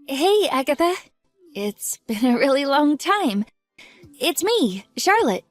Hey, Agatha. It's been a really long time. It's me, Charlotte.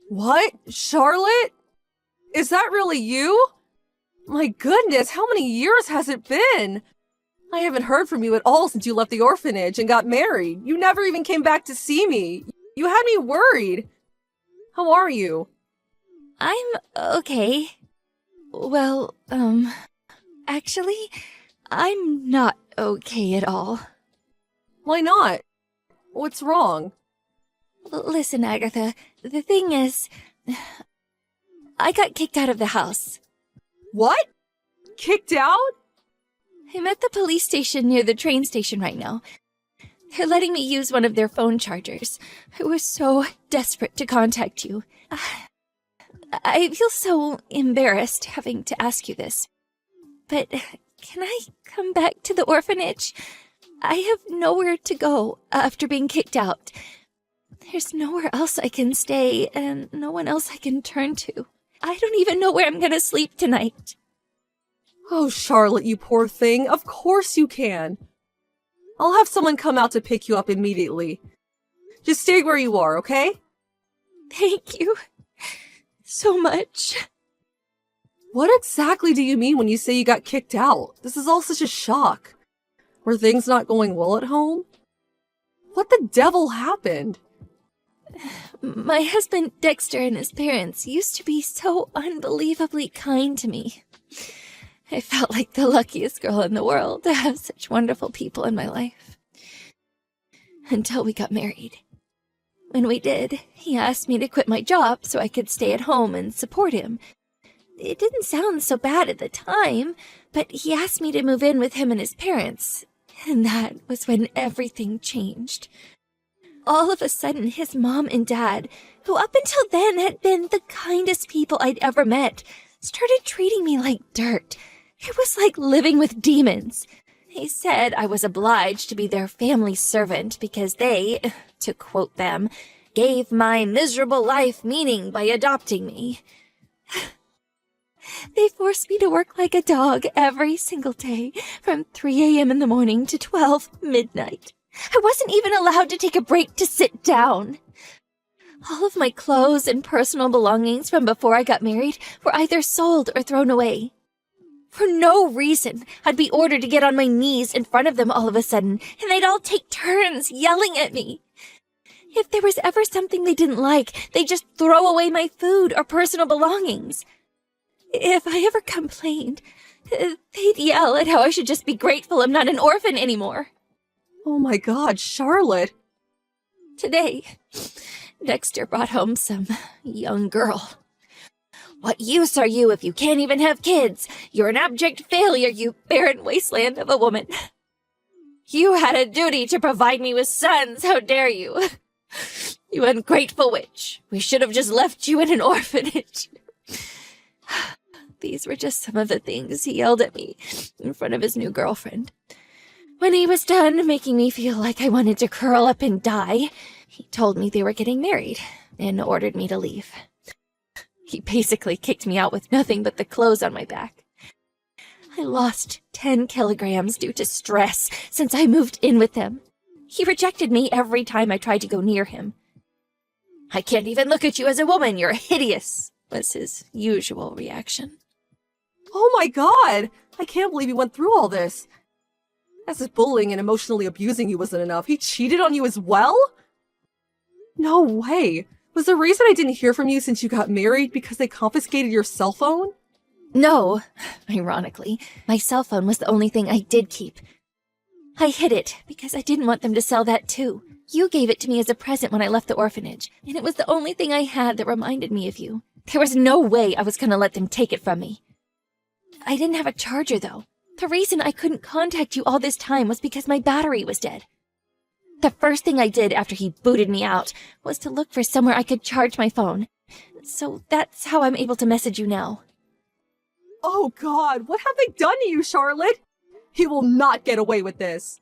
What? Charlotte? Is that really you? My goodness, how many years has it been? I haven't heard from you at all since you left the orphanage and got married. You never even came back to see me. You had me worried. How are you? I'm okay. Well, actually, I'm not okay at all. Why not? What's wrong? Listen, Agatha, the thing is, I got kicked out of the house. What? Kicked out? I'm at the police station near the train station right now. They're letting me use one of their phone chargers. I was so desperate to contact you. I feel so embarrassed having to ask you this. But can I come back to the orphanage? I have nowhere to go after being kicked out. There's nowhere else I can stay, and no one else I can turn to. I don't even know where I'm gonna sleep tonight. Oh, Charlotte, you poor thing. Of course you can. I'll have someone come out to pick you up immediately. Just stay where you are, okay? Thank you so much. What exactly do you mean when you say you got kicked out? This is all such a shock. Were things not going well at home? What the devil happened? My husband Dexter and his parents used to be so unbelievably kind to me. I felt like the luckiest girl in the world to have such wonderful people in my life. Until we got married. When we did, he asked me to quit my job so I could stay at home and support him. It didn't sound so bad at the time, but he asked me to move in with him and his parents, and that was when everything changed. All of a sudden, his mom and dad, who up until then had been the kindest people I'd ever met, started treating me like dirt. It was like living with demons. They said I was obliged to be their family servant because they, to quote them, gave my miserable life meaning by adopting me. They forced me to work like a dog every single day, from 3 a.m. in the morning to 12 midnight. I wasn't even allowed to take a break to sit down. All of my clothes and personal belongings from before I got married were either sold or thrown away. For no reason, I'd be ordered to get on my knees in front of them all of a sudden, and they'd all take turns yelling at me. If there was ever something they didn't like, they'd just throw away my food or personal belongings. If I ever complained, they'd yell at how I should just be grateful I'm not an orphan anymore. Oh my God, Charlotte. Today, Dexter brought home some young girl. What use are you if you can't even have kids? You're an abject failure, you barren wasteland of a woman. You had a duty to provide me with sons, how dare you? You ungrateful witch. We should have just left you in an orphanage. These were just some of the things he yelled at me in front of his new girlfriend. When he was done making me feel like I wanted to curl up and die, he told me they were getting married and ordered me to leave. He basically kicked me out with nothing but the clothes on my back. I lost 10 kilograms due to stress since I moved in with them. He rejected me every time I tried to go near him. I can't even look at you as a woman, you're hideous, was his usual reaction. Oh my God! I can't believe you went through all this. As if bullying and emotionally abusing you wasn't enough, he cheated on you as well? No way! Was the reason I didn't hear from you since you got married because they confiscated your cell phone? No. Ironically, my cell phone was the only thing I did keep. I hid it because I didn't want them to sell that too. You gave it to me as a present when I left the orphanage, and it was the only thing I had that reminded me of you. There was no way I was going to let them take it from me. I didn't have a charger, though. The reason I couldn't contact you all this time was because my battery was dead. The first thing I did after he booted me out was to look for somewhere I could charge my phone. So that's how I'm able to message you now. Oh God, what have they done to you, Charlotte? He will not get away with this.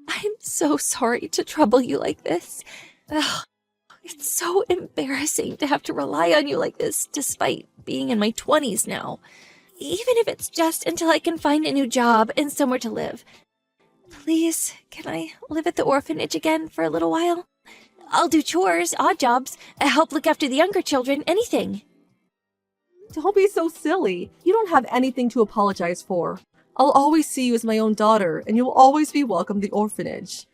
I'm so sorry to trouble you like this. Ugh, it's so embarrassing to have to rely on you like this, despite being in my 20s now. Even if it's just until I can find a new job and somewhere to live. Please, can I live at the orphanage again for a little while? I'll do chores, odd jobs, help look after the younger children, anything. Don't be so silly. You don't have anything to apologize for. I'll always see you as my own daughter, and you'll always be welcome at the orphanage.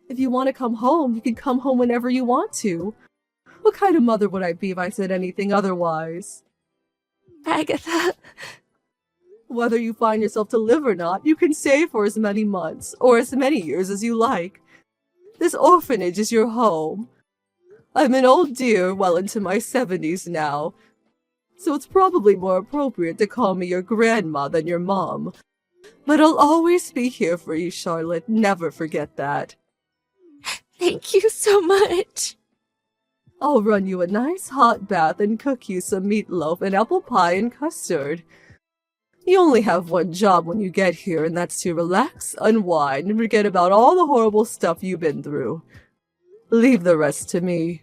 If you want to come home, you can come home whenever you want to. What kind of mother would I be if I said anything otherwise? Agatha. Whether you find yourself to live or not, you can stay for as many months, or as many years as you like. This orphanage is your home. I'm an old dear, well into my 70s now, so it's probably more appropriate to call me your grandma than your mom. But I'll always be here for you, Charlotte. Never forget that. Thank you so much. I'll run you a nice hot bath and cook you some meatloaf and apple pie and custard. You only have one job when you get here, and that's to relax, unwind, and forget about all the horrible stuff you've been through. Leave the rest to me.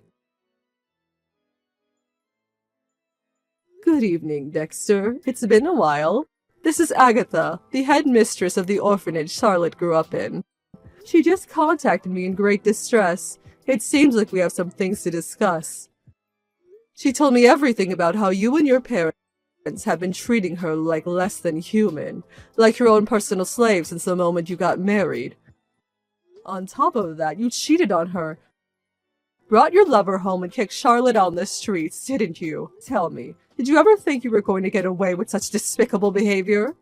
Good evening, Dexter. It's been a while. This is Agatha, the head mistress of the orphanage Charlotte grew up in. She just contacted me in great distress. It seems like we have some things to discuss. She told me everything about how you and your parents have been treating her like less than human, like your own personal slave since the moment you got married. On top of that, you cheated on her, brought your lover home and kicked Charlotte on the streets, didn't you? Tell me, did you ever think you were going to get away with such despicable behavior?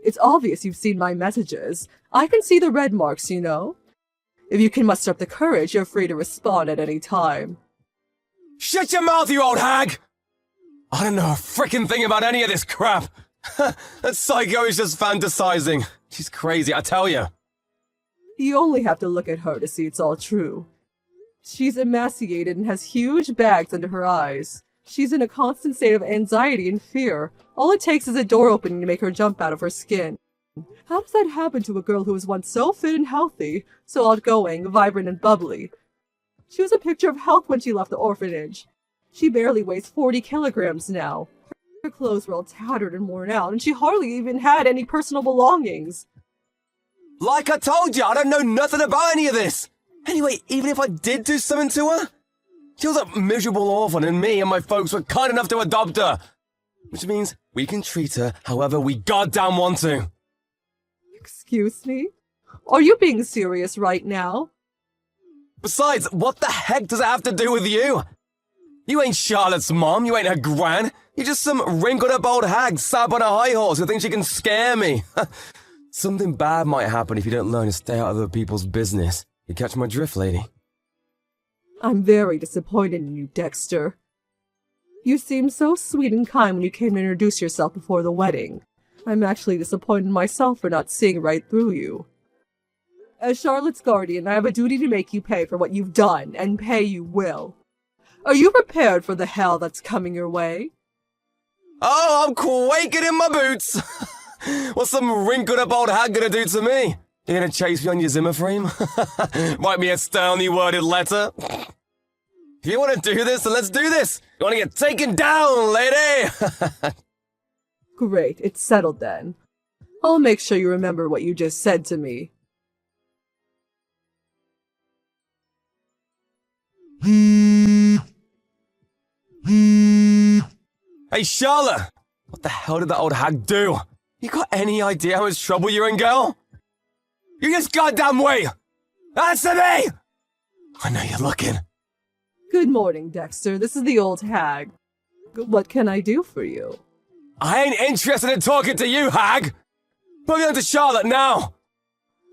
It's obvious you've seen my messages. I can see the red marks, you know. If you can muster up the courage, you're free to respond at any time. Shut your mouth, you old hag! I don't know a frickin' thing about any of this crap. That psycho is just fantasizing. She's crazy, I tell you. You only have to look at her to see it's all true. She's emaciated and has huge bags under her eyes. She's in a constant state of anxiety and fear. All it takes is a door opening to make her jump out of her skin. How does that happen to a girl who was once so fit and healthy, so outgoing, vibrant, and bubbly? She was a picture of health when she left the orphanage. She barely weighs 40 kilograms now. Her clothes were all tattered and worn out, and she hardly even had any personal belongings. Like I told you, I don't know nothing about any of this. Anyway, even if I did do something to her, she was a miserable orphan and me and my folks were kind enough to adopt her. Which means we can treat her however we goddamn want to. Excuse me? Are you being serious right now? Besides, what the heck does it have to do with you? You ain't Charlotte's mom, you ain't her gran. You're just some wrinkled-up old hag sat up on a high horse who thinks she can scare me. Something bad might happen if you don't learn to stay out of other people's business. You catch my drift, lady? I'm very disappointed in you, Dexter. You seemed so sweet and kind when you came to introduce yourself before the wedding. I'm actually disappointed in myself for not seeing right through you. As Charlotte's guardian, I have a duty to make you pay for what you've done, and pay you will. Are you prepared for the hell that's coming your way? Oh, I'm quaking in my boots. What's some wrinkled-up old hag gonna do to me? You gonna chase me on your Zimmer frame? Write me a sternly worded letter? If you want to do this, then let's do this. You want to get taken down, lady? Great, it's settled then. I'll make sure you remember what you just said to me. Hey, Charlotte! What the hell did that old hag do? You got any idea how much trouble you're in, girl? You just goddamn wait! Answer me! I know you're looking. Good morning, Dexter. This is the old hag. What can I do for you? I ain't interested in talking to you, hag! Put me on to Charlotte now!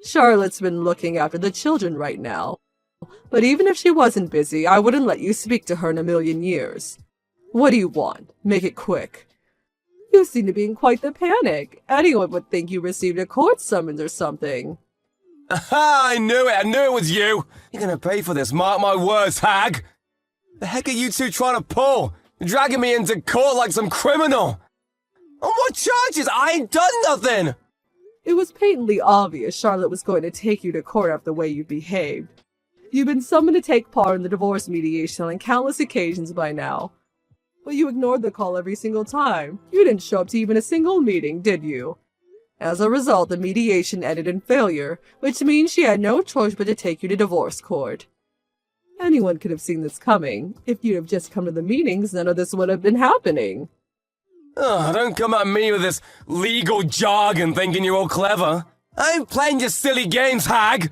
Charlotte's been looking after the children right now. But even if she wasn't busy, I wouldn't let you speak to her in a million years. What do you want? Make it quick. You seem to be in quite the panic. Anyone would think you received a court summons or something. Aha! I knew it was you! You're gonna pay for this, mark my words, hag! The heck are you two trying to pull? You're dragging me into court like some criminal! On what charges? I ain't done nothing! It was patently obvious Charlotte was going to take you to court after the way you behaved. You've been summoned to take part in the divorce mediation on countless occasions by now. But you ignored the call every single time. You didn't show up to even a single meeting, did you? As a result, the mediation ended in failure, which means she had no choice but to take you to divorce court. Anyone could have seen this coming. If you'd have just come to the meetings, none of this would have been happening. Oh, don't come at me with this legal jargon thinking you're all clever. I ain't playing your silly games, hag!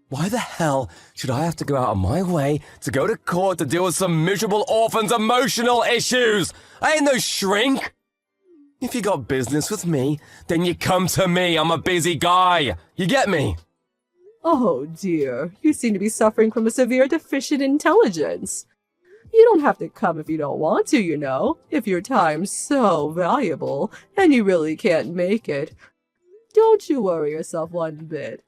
Why the hell should I have to go out of my way to go to court to deal with some miserable orphan's emotional issues? I ain't no shrink! If you got business with me, then you come to me. I'm a busy guy. You get me? Oh dear, you seem to be suffering from a severe deficient intelligence. You don't have to come if you don't want to, you know, if your time's so valuable and you really can't make it. Don't you worry yourself one bit.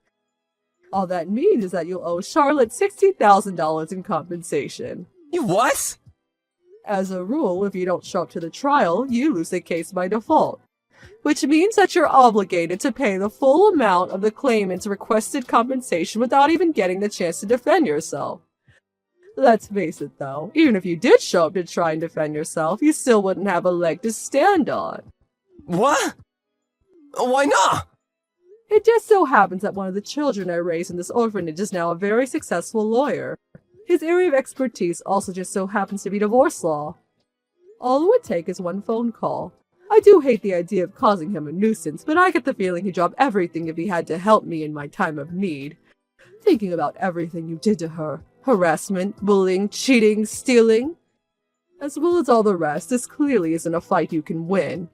All that means is that you'll owe Charlotte $60,000 in compensation. You what? As a rule, if you don't show up to the trial, you lose the case by default, which means that you're obligated to pay the full amount of the claimant's requested compensation without even getting the chance to defend yourself. Let's face it, though, even if you did show up to try and defend yourself, you still wouldn't have a leg to stand on. What? Why not? It just so happens that one of the children I raised in this orphanage is now a very successful lawyer. His area of expertise also just so happens to be divorce law. All it would take is one phone call. I do hate the idea of causing him a nuisance, but I get the feeling he'd drop everything if he had to help me in my time of need. Thinking about everything you did to her, harassment, bullying, cheating, stealing, as well as all the rest, this clearly isn't a fight you can win.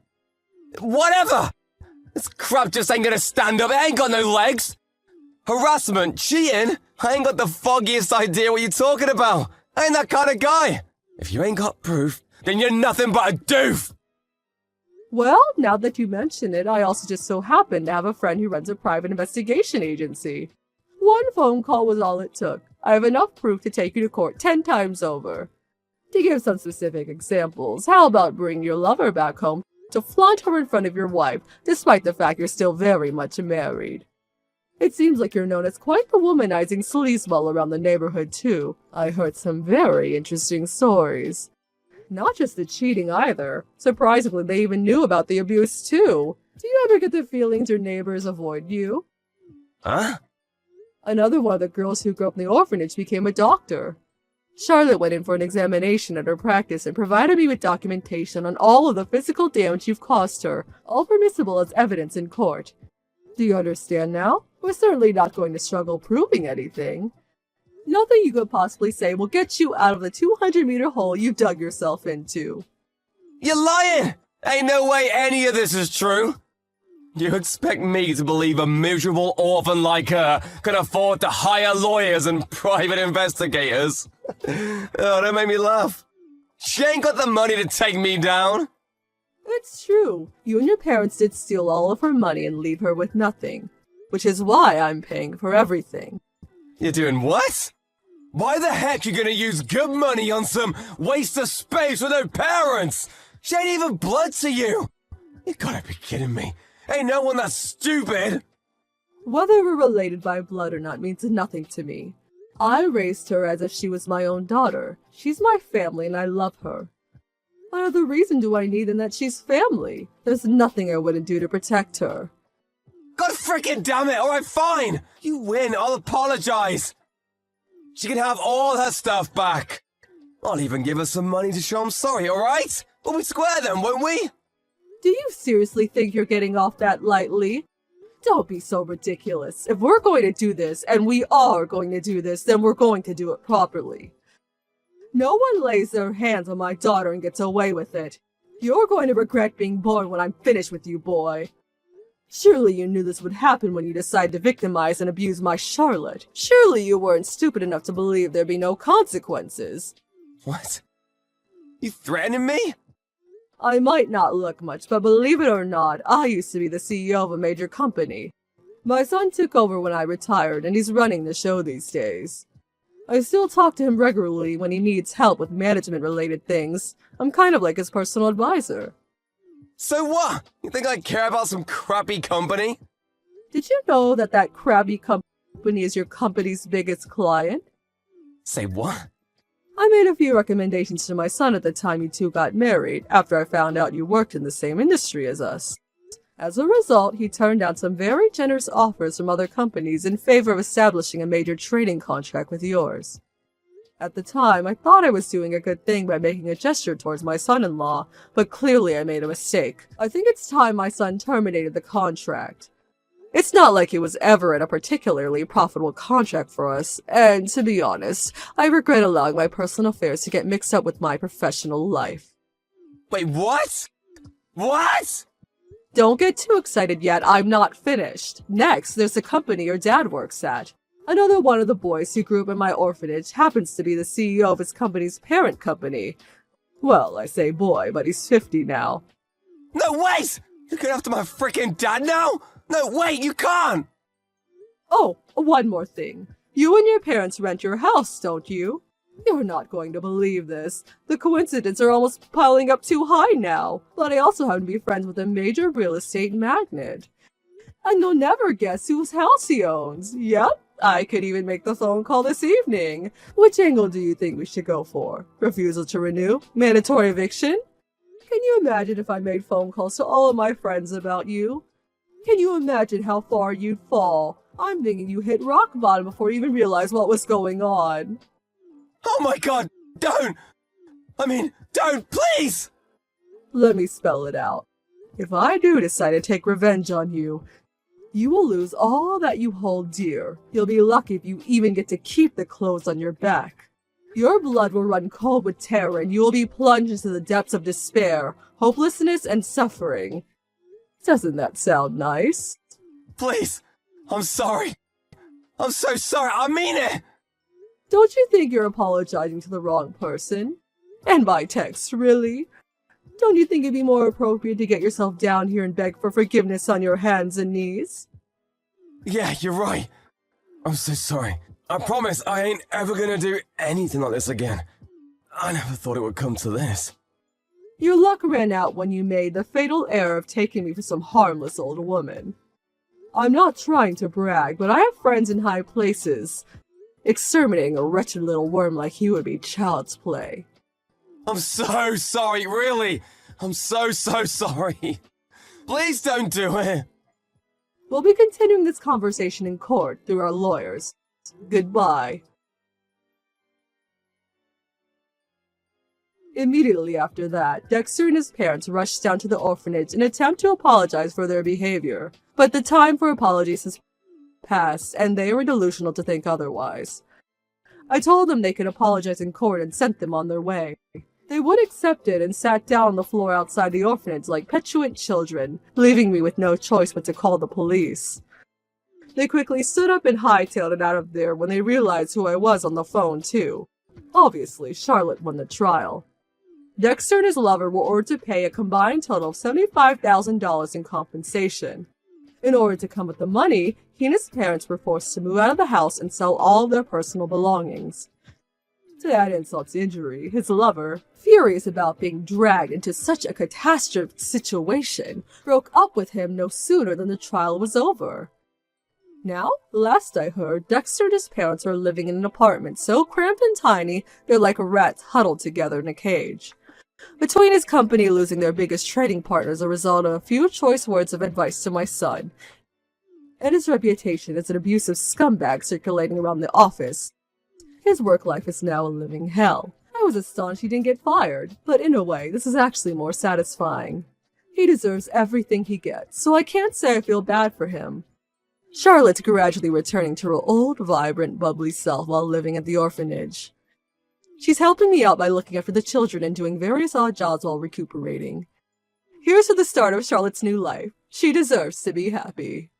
Whatever! This crap just ain't gonna stand up. It ain't got no legs. Harassment, cheating? I ain't got the foggiest idea what you're talking about. I ain't that kind of guy. If you ain't got proof, then you're nothing but a doof. Well, now that you mention it, I also just so happen to have a friend who runs a private investigation agency. One phone call was all it took. I have enough proof to take you to court 10 times over. To give some specific examples, how about bringing your lover back home to flaunt her in front of your wife, despite the fact you're still very much married? It seems like you're known as quite the womanizing sleazeball around the neighborhood, too. I heard some very interesting stories. Not just the cheating, either. Surprisingly, they even knew about the abuse, too. Do you ever get the feelings your neighbors avoid you? Huh? Another one of the girls who grew up in the orphanage became a doctor. Charlotte went in for an examination at her practice and provided me with documentation on all of the physical damage you've caused her, all permissible as evidence in court. Do you understand now? We're certainly not going to struggle proving anything. Nothing you could possibly say will get you out of the 200-meter hole you dug yourself into. You're lying! Ain't no way any of this is true. You expect me to believe a miserable orphan like her can afford to hire lawyers and private investigators? Oh, don't make me laugh. She ain't got the money to take me down. It's true. You and your parents did steal all of her money and leave her with nothing, which is why I'm paying for everything. You're doing what? Why the heck you gonna use good money on some waste of space with no parents? She ain't even blood to you. You gotta be kidding me. Ain't no one that stupid. Whether we're related by blood or not means nothing to me. I raised her as if she was my own daughter. She's my family and I love her. What other reason do I need than that she's family? There's nothing I wouldn't do to protect her. God freaking damn it, alright fine. You win, I'll apologize. She can have all her stuff back. I'll even give her some money to show I'm sorry, alright? We'll be square then, won't we? Do you seriously think you're getting off that lightly? Don't be so ridiculous. If we're going to do this, and we are going to do this, then we're going to do it properly. No one lays their hands on my daughter and gets away with it. You're going to regret being born when I'm finished with you, boy. Surely you knew this would happen when you decided to victimize and abuse my Charlotte. Surely you weren't stupid enough to believe there'd be no consequences. What? You threatening me? I might not look much, but believe it or not, I used to be the CEO of a major company. My son took over when I retired, and he's running the show these days. I still talk to him regularly when he needs help with management-related things. I'm kind of like his personal advisor. So what? You think I care about some crappy company? Did you know that that crabby company is your company's biggest client? Say what? I made a few recommendations to my son at the time you two got married, after I found out you worked in the same industry as us. As a result, he turned down some very generous offers from other companies in favor of establishing a major trading contract with yours. At the time, I thought I was doing a good thing by making a gesture towards my son-in-law, but clearly I made a mistake. I think it's time my son terminated the contract. It's not like it was ever in a particularly profitable contract for us, and to be honest, I regret allowing my personal affairs to get mixed up with my professional life. Wait, what? What? Don't get too excited yet, I'm not finished. Next, there's the company your dad works at. Another one of the boys who grew up in my orphanage happens to be the CEO of his company's parent company. Well, I say boy, but he's 50 now. No, wait! You're going after my freaking dad now? No, wait, you can't! Oh, one more thing. You and your parents rent your house, don't you? You're not going to believe this. The coincidences are almost piling up too high now. But I also happen to be friends with a major real estate magnate. And you'll never guess whose house he owns. Yep, I could even make the phone call this evening. Which angle do you think we should go for? Refusal to renew? Mandatory eviction? Can you imagine if I made phone calls to all of my friends about you? Can you imagine how far you'd fall? I'm thinking you hit rock bottom before you even realized what was going on. Oh my god, don't! Don't, please! Let me spell it out. If I do decide to take revenge on you, you will lose all that you hold dear. You'll be lucky if you even get to keep the clothes on your back. Your blood will run cold with terror and you will be plunged into the depths of despair, hopelessness, and suffering. Doesn't that sound nice? Please, I'm sorry. I'm so sorry, I mean it! Don't you think you're apologizing to the wrong person? And by text, really? Don't you think it'd be more appropriate to get yourself down here and beg for forgiveness on your hands and knees? Yeah, you're right. I'm so sorry. I promise I ain't ever gonna do anything like this again. I never thought it would come to this. Your luck ran out when you made the fatal error of taking me for some harmless old woman. I'm not trying to brag, but I have friends in high places. Exterminating a wretched little worm like you would be child's play. I'm so sorry, really. I'm so sorry. Please don't do it. We'll be continuing this conversation in court through our lawyers. Goodbye. Immediately after that, Dexter and his parents rushed down to the orphanage in an attempt to apologize for their behavior. But the time for apologies has passed, and they were delusional to think otherwise. I told them they could apologize in court and sent them on their way. They would accept it and sat down on the floor outside the orphanage like petulant children, leaving me with no choice but to call the police. They quickly stood up and hightailed it out of there when they realized who I was on the phone, too. Obviously, Charlotte won the trial. Dexter and his lover were ordered to pay a combined total of $75,000 in compensation. In order to come with the money, he and his parents were forced to move out of the house and sell all of their personal belongings. To add insult to injury, his lover, furious about being dragged into such a catastrophic situation, broke up with him no sooner than the trial was over. Now, last I heard, Dexter and his parents are living in an apartment so cramped and tiny they're like rats huddled together in a cage. Between his company losing their biggest trading partner as a result of a few choice words of advice to my son, and his reputation as an abusive scumbag circulating around the office, his work life is now a living hell. I was astonished he didn't get fired, but in a way, this is actually more satisfying. He deserves everything he gets, so I can't say I feel bad for him. Charlotte's gradually returning to her old, vibrant, bubbly self while living at the orphanage. She's helping me out by looking after the children and doing various odd jobs while recuperating. Here's to the start of Charlotte's new life. She deserves to be happy.